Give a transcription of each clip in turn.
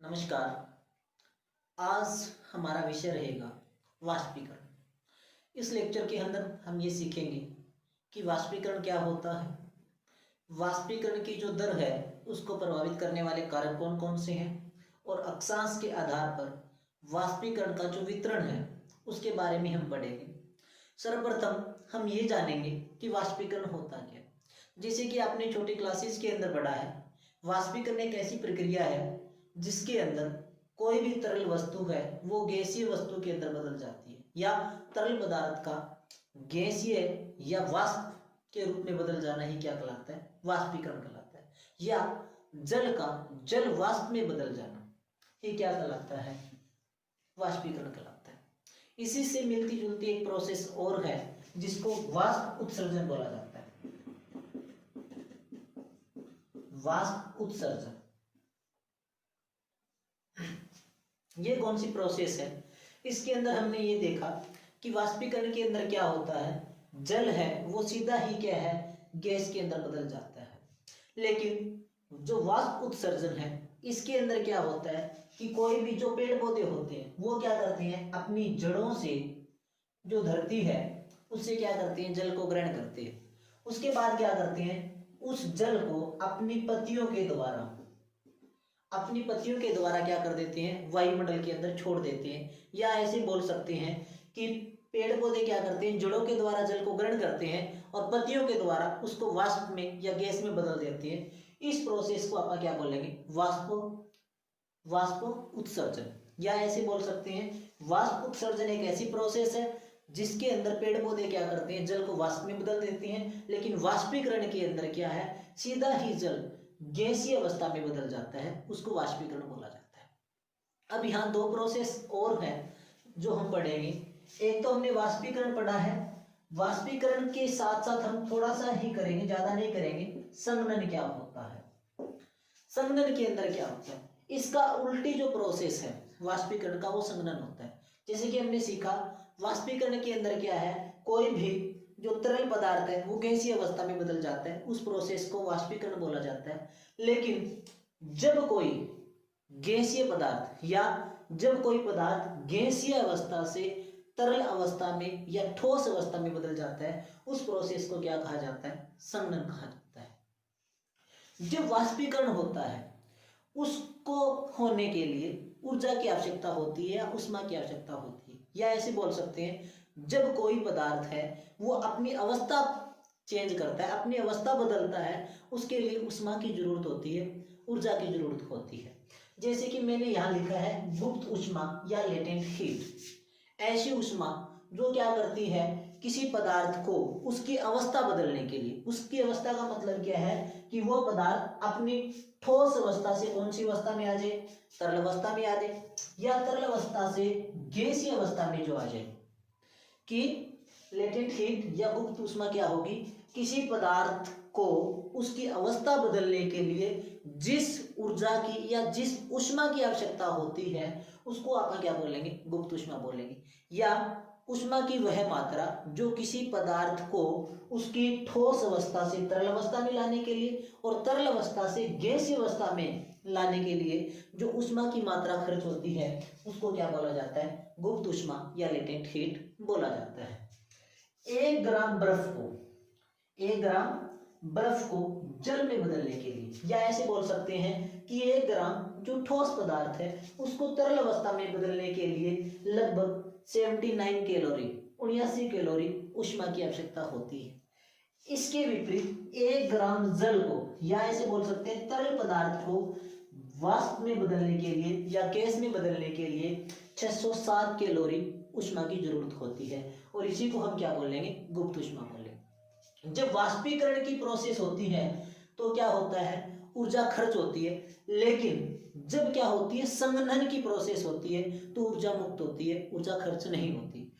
नमस्कार। आज हमारा विषय रहेगा वाष्पीकरण। इस लेक्चर के अंदर हम ये सीखेंगे कि वाष्पीकरण क्या होता है, वाष्पीकरण की जो दर है उसको प्रभावित करने वाले कारक कौन कौन से हैं और अक्षांश के आधार पर वाष्पीकरण का जो वितरण है उसके बारे में हम पढ़ेंगे। सर्वप्रथम हम ये जानेंगे कि वाष्पीकरण होता क्या है। जैसे कि आपने छोटी क्लासेस के अंदर पढ़ा है, वाष्पीकरण एक ऐसी प्रक्रिया है जिसके अंदर कोई भी तरल वस्तु है वो गैसीय वस्तु के अंदर बदल जाती है, या तरल पदार्थ का गैसीय या वाष्प के रूप में बदल जाना ही क्या कहलाता है, वाष्पीकरण कहलाता है। या जल का जल वाष्प में बदल जाना ये क्या कहलाता है, वाष्पीकरण कहलाता है। इसी से मिलती जुलती एक प्रोसेस और है जिसको वाष्प उत्सर्जन बोला जाता है। वाष्प उत्सर्जन ये कौन सी प्रोसेस है? इसके अंदर हमने ये देखा कि वाष्पीकरण के अंदर क्या होता है, जल है वो सीधा ही क्या है, गैस के अंदर बदल जाता है। लेकिन जो वाष्प उत्सर्जन है इसके अंदर क्या होता है कि कोई भी जो पेड़ पौधे होते हैं वो क्या करते हैं, अपनी जड़ों से जो धरती है उससे क्या करते हैं, जल को ग्रहण करते हैं। उसके बाद क्या करते हैं, उस जल को अपनी पत्तियों के द्वारा क्या कर देते हैं, वायुमंडल के अंदर छोड़ देते हैं। या ऐसे बोल सकते हैं कि पेड़ पौधे क्या करते हैं, जड़ों के द्वारा जल को ग्रहण करते हैं और पत्तियों के द्वारा उसको वाष्प में या गैस में बदल देते हैं। इस प्रोसेस को आप क्या बोलेंगे, वाष्प उत्सर्जन। या ऐसे बोल सकते हैं वाष्प उत्सर्जन एक ऐसी प्रोसेस है जिसके अंदर पेड़ पौधे क्या करते हैं, जल को वाष्प में बदल देते हैं। लेकिन वाष्पीकरण के अंदर क्या है, सीधा ही जल गैसीय अवस्था में बदल जाता है, उसको वाष्पीकरण बोला जाता है। अब यहाँ दो प्रोसेस और है जो हम पढ़ेंगे। एक तो हमने वाष्पीकरण पढ़ा है, वाष्पीकरण के साथ साथ हम थोड़ा सा ही करेंगे, ज्यादा नहीं करेंगे, संघनन क्या होता है। संघनन के अंदर क्या होता है, इसका उल्टी जो प्रोसेस है वाष्पीकरण का वो संघनन होता है। जैसे कि हमने सीखा वाष्पीकरण के अंदर क्या है, कोई भी जो तरल पदार्थ है वो गैसीय अवस्था में बदल जाता है, उस प्रोसेस को वाष्पीकरण बोला जाता है। लेकिन जब कोई गैसीय पदार्थ या जब कोई पदार्थ गैसीय अवस्था से तरल अवस्था में या ठोस अवस्था में बदल जाता है, उस प्रोसेस को क्या कहा जाता है, संघनन कहा जाता है। जब वाष्पीकरण होता है उसको होने के लिए ऊर्जा की आवश्यकता होती है या उष्मा की आवश्यकता होती है। या ऐसे बोल सकते हैं जब कोई पदार्थ है वो अपनी अवस्था चेंज करता है, अपनी अवस्था बदलता है, उसके लिए उष्मा की जरूरत होती है, ऊर्जा की जरूरत होती है। जैसे कि मैंने यहाँ लिखा है गुप्त उष्मा या लेटेंट हीट। ऐसी उष्मा जो क्या करती है, किसी पदार्थ को उसकी अवस्था बदलने के लिए, उसकी अवस्था का मतलब क्या है कि वो पदार्थ अपनी ठोस अवस्था से कौन सी अवस्था में आ जाए, तरल अवस्था में आ जाए, या तरल अवस्था से गैसीय अवस्था में जो आ जाए। कि लेटेंट हीट या गुप्त उष्मा क्या होगी, किसी पदार्थ को उसकी अवस्था बदलने के लिए जिस ऊर्जा की या जिस उष्मा की आवश्यकता होती है उसको आप क्या बोलेंगे, गुप्त उष्मा बोलेंगे। या उष्मा की वह मात्रा जो किसी पदार्थ को उसकी ठोस अवस्था से तरल अवस्था में लाने के लिए और तरल अवस्था से गैसीय अवस्था में लाने के लिए जो उष्मा की मात्रा खर्च होती है उसको क्या बोला जाता है, गुप्त उष्मा या लेटेंट हीट बोला जाता है। 1 ग्राम बर्फ को जल में बदलने के लिए, या ऐसे बोल सकते हैं कि 1 ग्राम जो ठोस पदार्थ है उसको तरल अवस्था में बदलने के लिए लगभग 79 कैलोरी उष्मा की आवश्यकता होती है। इसके विपरीत 1 ग्राम जल को, या ऐसे बोल सकते हैं तरल पदार्थ को वाष्प में बदलने के लिए या गैस में बदलने के लिए 607 कैलोरी उष्मा की जरूरत होती है, और इसी को हम क्या बोलेंगे, गुप्त उष्मा बोलेंगे। जब वाष्पीकरण की प्रोसेस होती है तो क्या होता है, ऊर्जा खर्च होती है। लेकिन जब क्या होती है, संघनन की प्रोसेस होती है तो ऊर्जा मुक्त होती है, ऊर्जा खर्च नहीं होती।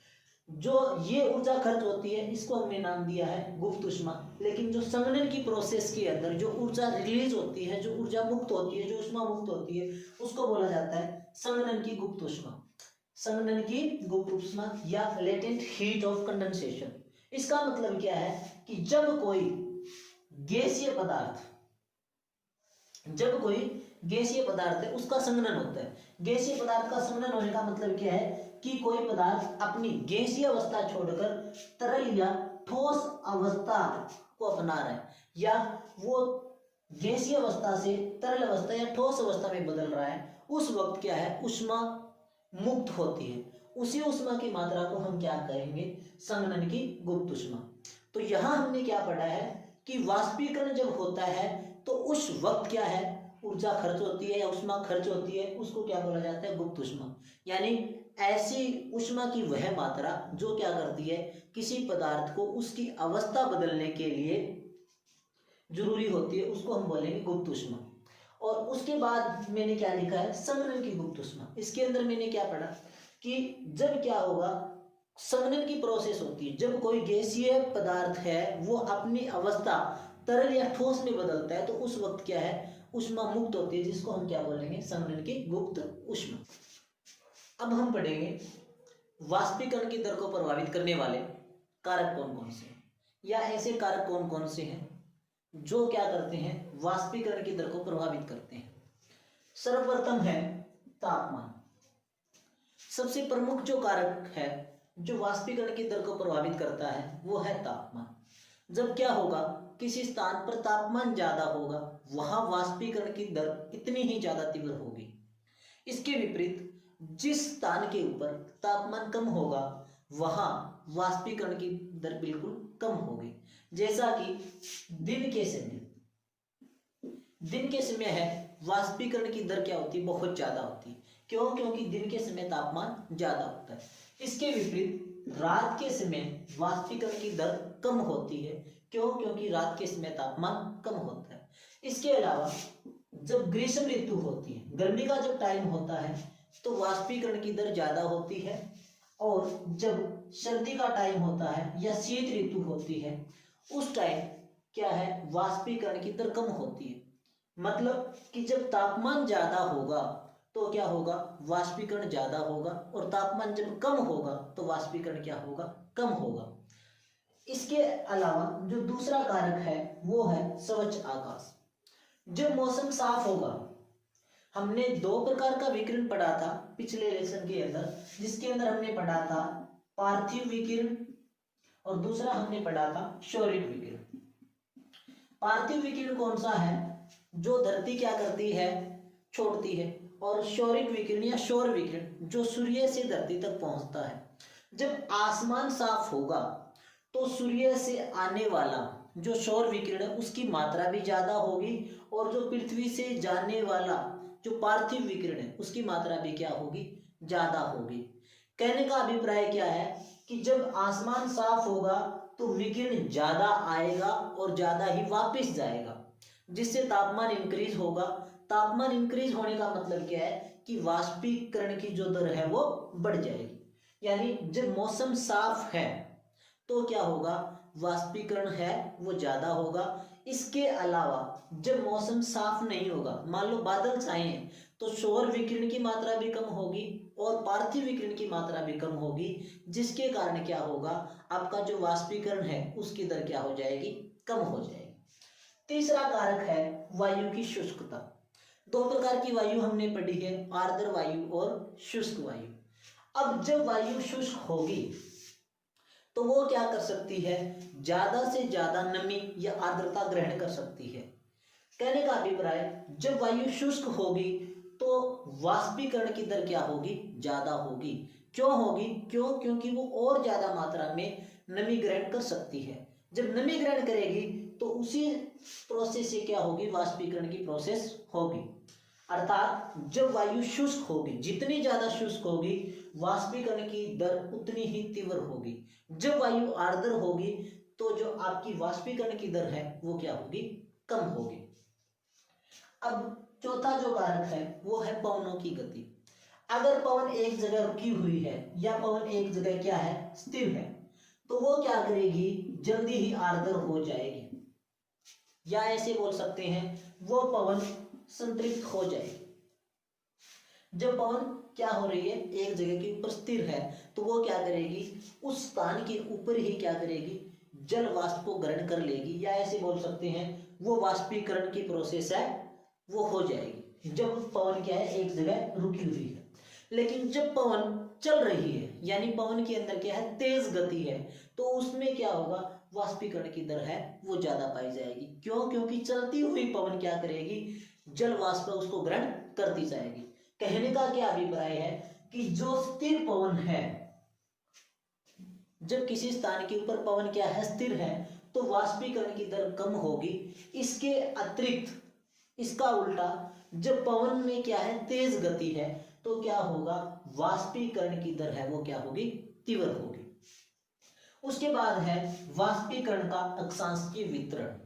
जो ये ऊर्जा खर्च होती है इसको हमने नाम दिया है गुप्त उष्मा। लेकिन जो संघनन की प्रोसेस के अंदर जो ऊर्जा रिलीज होती है, जो ऊर्जा मुक्त होती है, जो उष्मा मुक्त होती है, उसको बोला जाता है संघनन की गुप्त उष्मा। संघनन की गुप्त उष्मा या लेटेंट हीट ऑफ कंडेंसेशन। इसका मतलब क्या है कि जब कोई गैसीय पदार्थ है उसका संघनन होता है। गैसीय पदार्थ का संघनन होने का मतलब क्या है कि कोई पदार्थ अपनी गैसीय अवस्था छोड़कर तरल या ठोस अवस्था को अपना रहा है, या वो गैसीय अवस्था से तरल अवस्था या ठोस अवस्था में बदल रहा है, उस वक्त क्या है ऊष्मा मुक्त होती है। उसी ऊष्मा की मात्रा को हम क्या कहेंगे, संघनन की गुप्त ऊष्मा। तो यहाँ हमने क्या पढ़ा है कि वाष्पीकरण जब होता है तो उस वक्त क्या है ऊर्जा खर्च होती है या ऊष्मा खर्च होती है, उसको क्या बोला जाता है, गुप्त ऊष्मा। यानी ऐसी ऊष्मा की वह मात्रा जो क्या करती है किसी पदार्थ को उसकी अवस्था बदलने के लिए जरूरी होती है, उसको हम बोलेंगे गुप्त ऊष्मा। और उसके बाद मैंने क्या लिखा है, संघनन की गुप्त ऊष्मा। इसके अंदर मैंने क्या पढ़ा कि जब क्या होगा, संघनन की प्रोसेस होती है जब कोई गैसीय पदार्थ है वो अपनी अवस्था तरल या ठोस में बदलता है, तो उस वक्त क्या है ऊष्मा मुक्त होती है, जिसको हम क्या बोलेंगे, संघनन की गुप्त ऊष्मा। अब हम पढ़ेंगे वाष्पीकरण की दर को प्रभावित करने वाले कारक कौन कौन से हैं, या ऐसे कारक कौन कौन से हैं जो क्या करते हैं वाष्पीकरण की दर को प्रभावित करते हैं। सर्वप्रथम है तापमान। सबसे प्रमुख जो कारक है जो वाष्पीकरण की दर को प्रभावित करता है वो है तापमान। जब क्या होगा, किसी स्थान पर तापमान ज्यादा होगा वहां वाष्पीकरण की दर इतनी ही ज्यादा तीव्र होगी। इसके विपरीत जिस स्थान के ऊपर तापमान कम होगा वहां वाष्पीकरण की दर बिल्कुल कम होगी। जैसा कि दिन के समय है वाष्पीकरण की दर क्या होती है, बहुत ज्यादा होती है। क्यों? क्योंकि दिन के समय तापमान ज्यादा होता है। इसके विपरीत रात के समय वाष्पीकरण की दर कम होती है। क्यों? क्योंकि रात के समय तापमान कम होता है। इसके अलावा जब ग्रीष्म ऋतु होती है, गर्मी का जब टाइम होता है तो वाष्पीकरण की दर ज्यादा होती है, और जब सर्दी का टाइम होता है या शीत ऋतु होती है उस टाइम क्या है वाष्पीकरण की दर कम होती है। मतलब कि जब तापमान ज्यादा होगा तो क्या होगा, वाष्पीकरण ज्यादा होगा, और तापमान जब कम होगा तो वाष्पीकरण क्या होगा, कम होगा। इसके अलावा जो दूसरा कारक है वो है स्वच्छ आकाश। जब मौसम साफ होगा, हमने दो प्रकार का विकिरण पढ़ा था पिछले लेसन के अंदर, जिसके अंदर हमने पढ़ा था पार्थिव विकिरण और दूसरा हमने पढ़ा था सौरिक विकिरण। पार्थिव विकिरण कौन सा है, जो धरती क्या करती है, छोड़ती है, और सौरिक विकिरण या सौर विकिरण जो सूर्य से धरती तक पहुंचता है। जब आसमान साफ होगा तो सूर्य से आने वाला जो सौर विकिरण है उसकी मात्रा भी ज्यादा होगी, और जो पृथ्वी से जाने वाला जो पार्थिव विकिरण है उसकी मात्रा भी क्या होगी, ज्यादा होगी। कहने का अभिप्राय क्या है कि जब आसमान साफ होगा तो विकिरण ज्यादा आएगा और ज्यादा ही वापस जाएगा, जिससे तापमान इंक्रीज होगा। तापमान इंक्रीज होने का मतलब क्या है कि वाष्पीकरण की जो दर है वो बढ़ जाएगी। यानी जब मौसम साफ है तो क्या होगा, वाष्पीकरण है वो ज्यादा होगा। इसके अलावा जब मौसम साफ नहीं होगा, मान लो बादल छाए हैं, तो सौर विकिरण की मात्रा भी कम होगी और पार्थिव विकिरण की मात्रा भी कम होगी, जिसके कारण क्या होगा, आपका जो वाष्पीकरण है उसकी दर क्या हो जाएगी, कम हो जाएगी। तीसरा कारक है वायु की शुष्कता। दो प्रकार की वायु हमने पढ़ी है, आर्द्र वायु और शुष्क वायु। अब जब वायु शुष्क होगी तो वो क्या कर सकती है, ज्यादा से ज्यादा नमी या आर्द्रता ग्रहण कर सकती है। कहने का अभिप्राय, जब वायु शुष्क होगी तो वाष्पीकरण की दर क्या होगी, ज्यादा होगी। क्यों होगी? क्योंकि वो और ज्यादा मात्रा में नमी ग्रहण कर सकती है। जब नमी ग्रहण करेगी तो उसी प्रोसेस से क्या होगी, वाष्पीकरण की प्रोसेस होगी। अर्थात जब वायु शुष्क होगी, जितनी ज्यादा शुष्क होगी वाष्पीकरण की दर उतनी ही तीव्र होगी। जब वायु आर्द्र होगी तो जो आपकी वाष्पीकरण की दर है वो क्या होगी, कम होगी। अब चौथा जो कारक है वो है पवनों की गति। अगर पवन एक जगह रुकी हुई है या पवन एक जगह क्या है, स्थिर है, तो वो क्या करेगी, जल्दी ही आर्द्र हो जाएगी, या ऐसे बोल सकते हैं वो पवन संतृप्त हो जाएगी। जब पवन क्या हो रही है, एक जगह के ऊपर स्थिर है, तो वो क्या करेगी, उस स्थान के ऊपर ही क्या करेगी, जल वाष्प को ग्रहण कर लेगी, या ऐसे बोल सकते हैं वो वाष्पीकरण की प्रोसेस है वो हो जाएगी। जब पवन क्या है, एक जगह रुकी हुई है। लेकिन जब पवन चल रही है, यानी पवन के अंदर क्या है, तेज गति है, तो उसमें क्या होगा, वाष्पीकरण की दर है वो ज्यादा पाई जाएगी। क्यों? क्योंकि चलती हुई पवन क्या करेगी, जल वाष्प उसको ग्रहण करती जाएगी। कहने का क्या अभिप्राय है कि जो स्थिर पवन है, जब किसी स्थान के ऊपर पवन क्या है, स्थिर है, तो वाष्पीकरण की दर कम होगी। इसके अतिरिक्त इसका उल्टा, जब पवन में क्या है, तेज गति है, तो क्या होगा, वाष्पीकरण की दर है वो क्या होगी, तीव्र होगी। उसके बाद है वाष्पीकरण का अक्षांशीय वितरण।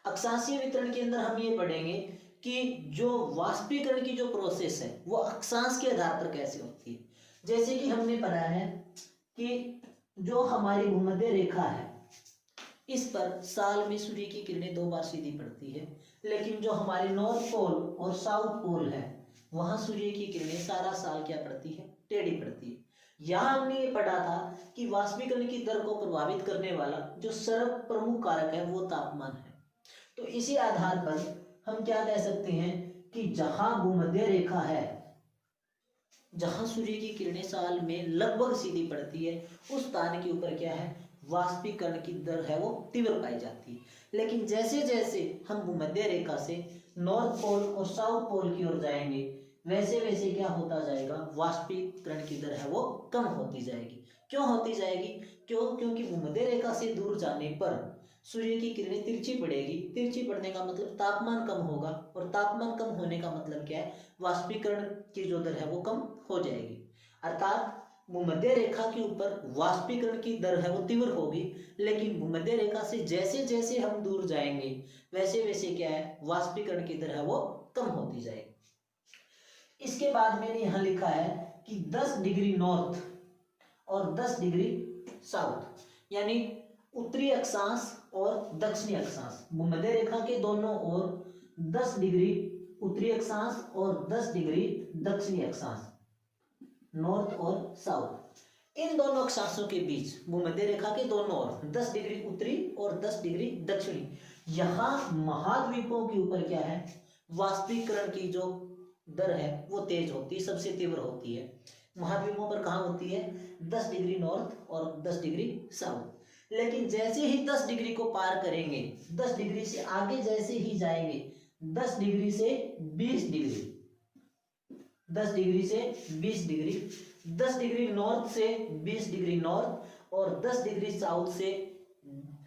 अक्षांशीय वितरण के अंदर हम ये पढ़ेंगे कि जो वाष्पीकरण की जो प्रोसेस है वो अक्षांश के आधार पर कैसे होती है। जैसे कि हमने पढ़ा है कि जो हमारी भूमध्य रेखा है, इस पर साल में सूर्य की किरणें 2 बार सीधी पड़ती है, लेकिन जो हमारे नॉर्थ पोल और साउथ पोल है, वहां सूर्य की किरणें सारा साल क्या पड़ती है, टेढ़ी पड़ती है। यहाँ हमने ये पढ़ा था कि वाष्पीकरण की दर को प्रभावित करने वाला जो सर्व प्रमुख कारक है वो तापमान है। तो इसी आधार पर हम क्या कह सकते हैं कि जहां भूमध्य रेखा है, जहां सूर्य की किरणें साल में लगभग सीधी पड़ती है, उस स्थान के ऊपर क्या है, वाष्पीकरण की दर है वो तीव्र पाई जाती है। लेकिन जैसे जैसे हम भूमध्य रेखा से नॉर्थ पोल और साउथ पोल की ओर जाएंगे, वैसे वैसे क्या होता जाएगा, वाष्पीकरण की दर है वो कम होती जाएगी। क्यों होती जाएगी? क्योंकि भूमध्य रेखा से दूर जाने पर सूर्य की किरणें तिरछी पड़ेगी। तिरछी पड़ने का मतलब तापमान कम होगा, और तापमान कम होने का मतलब क्या है, वाष्पीकरण की जो दर है वो कम हो जाएगी। अर्थात भूमध्य रेखा के ऊपर वाष्पीकरण की दर है वो तीव्र होगी, लेकिन भूमध्य रेखा से जैसे जैसे हम दूर जाएंगे, वैसे वैसे क्या है, वाष्पीकरण की दर है वो कम होती जाएगी। इसके बाद मैंने यहाँ लिखा है कि 10 डिग्री नॉर्थ और 10 डिग्री साउथ, यानी उत्तरी अक्षांश और दक्षिणी अक्षांश, भूमध्य रेखा के दोनों ओर 10 डिग्री उत्तरी अक्षांश और 10 डिग्री दक्षिणी अक्षांश, नॉर्थ और साउथ। इन दोनों अक्षांशों के बीच, भूमध्य रेखा के दोनों ओर 10 डिग्री उत्तरी और 10 डिग्री दक्षिणी, यहाँ महाद्वीपों के ऊपर क्या है, वाष्पीकरण की जो दर है वो तेज होती है, सबसे तीव्र होती है। महाद्वीपों पर कहाँ होती है, 10 डिग्री नॉर्थ और 10 डिग्री साउथ। लेकिन जैसे ही 10 डिग्री को पार करेंगे, 10 डिग्री से आगे जैसे ही जाएंगे, 10 डिग्री से 20 डिग्री, 10 डिग्री से 20 डिग्री, 10 डिग्री नॉर्थ से 20 डिग्री नॉर्थ और 10 डिग्री साउथ से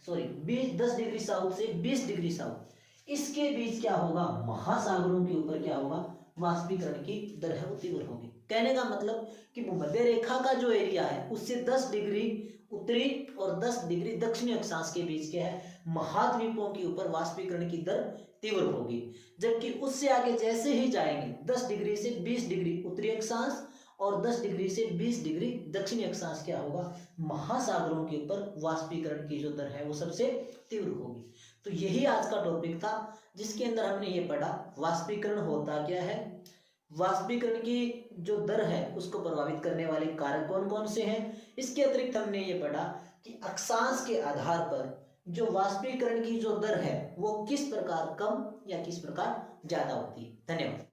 10 डिग्री साउथ से 20 डिग्री साउथ, इसके बीच क्या होगा, महासागरों के ऊपर क्या होगा, वाष्पीकरण की दर है वो तीव्र होगी। कहने का मतलब कि भूमध्य रेखा का जो एरिया है उससे 10 डिग्री उत्तरी और 10 डिग्री दक्षिणी अक्षांश के बीच क्या है, महाद्वीपों के ऊपर वाष्पीकरण की दर तीव्र होगी। जबकि उससे आगे जैसे ही जाएंगे, 10 डिग्री से 20 डिग्री उत्तरी अक्षांश और 10 डिग्री से 20 डिग्री दक्षिणी अक्षांश क्या होगा, महासागरों के ऊपर वाष्पीकरण की जो दर है वो सबसे तीव्र होगी। तो यही आज का टॉपिक था, जिसके अंदर हमने ये पढ़ा वाष्पीकरण होता क्या है, वाष्पीकरण की जो दर है उसको प्रभावित करने वाले कारक कौन कौन से हैं। इसके अतिरिक्त हमने ये पढ़ा कि अक्षांश के आधार पर जो वाष्पीकरण की जो दर है वो किस प्रकार कम या किस प्रकार ज्यादा होती है। धन्यवाद।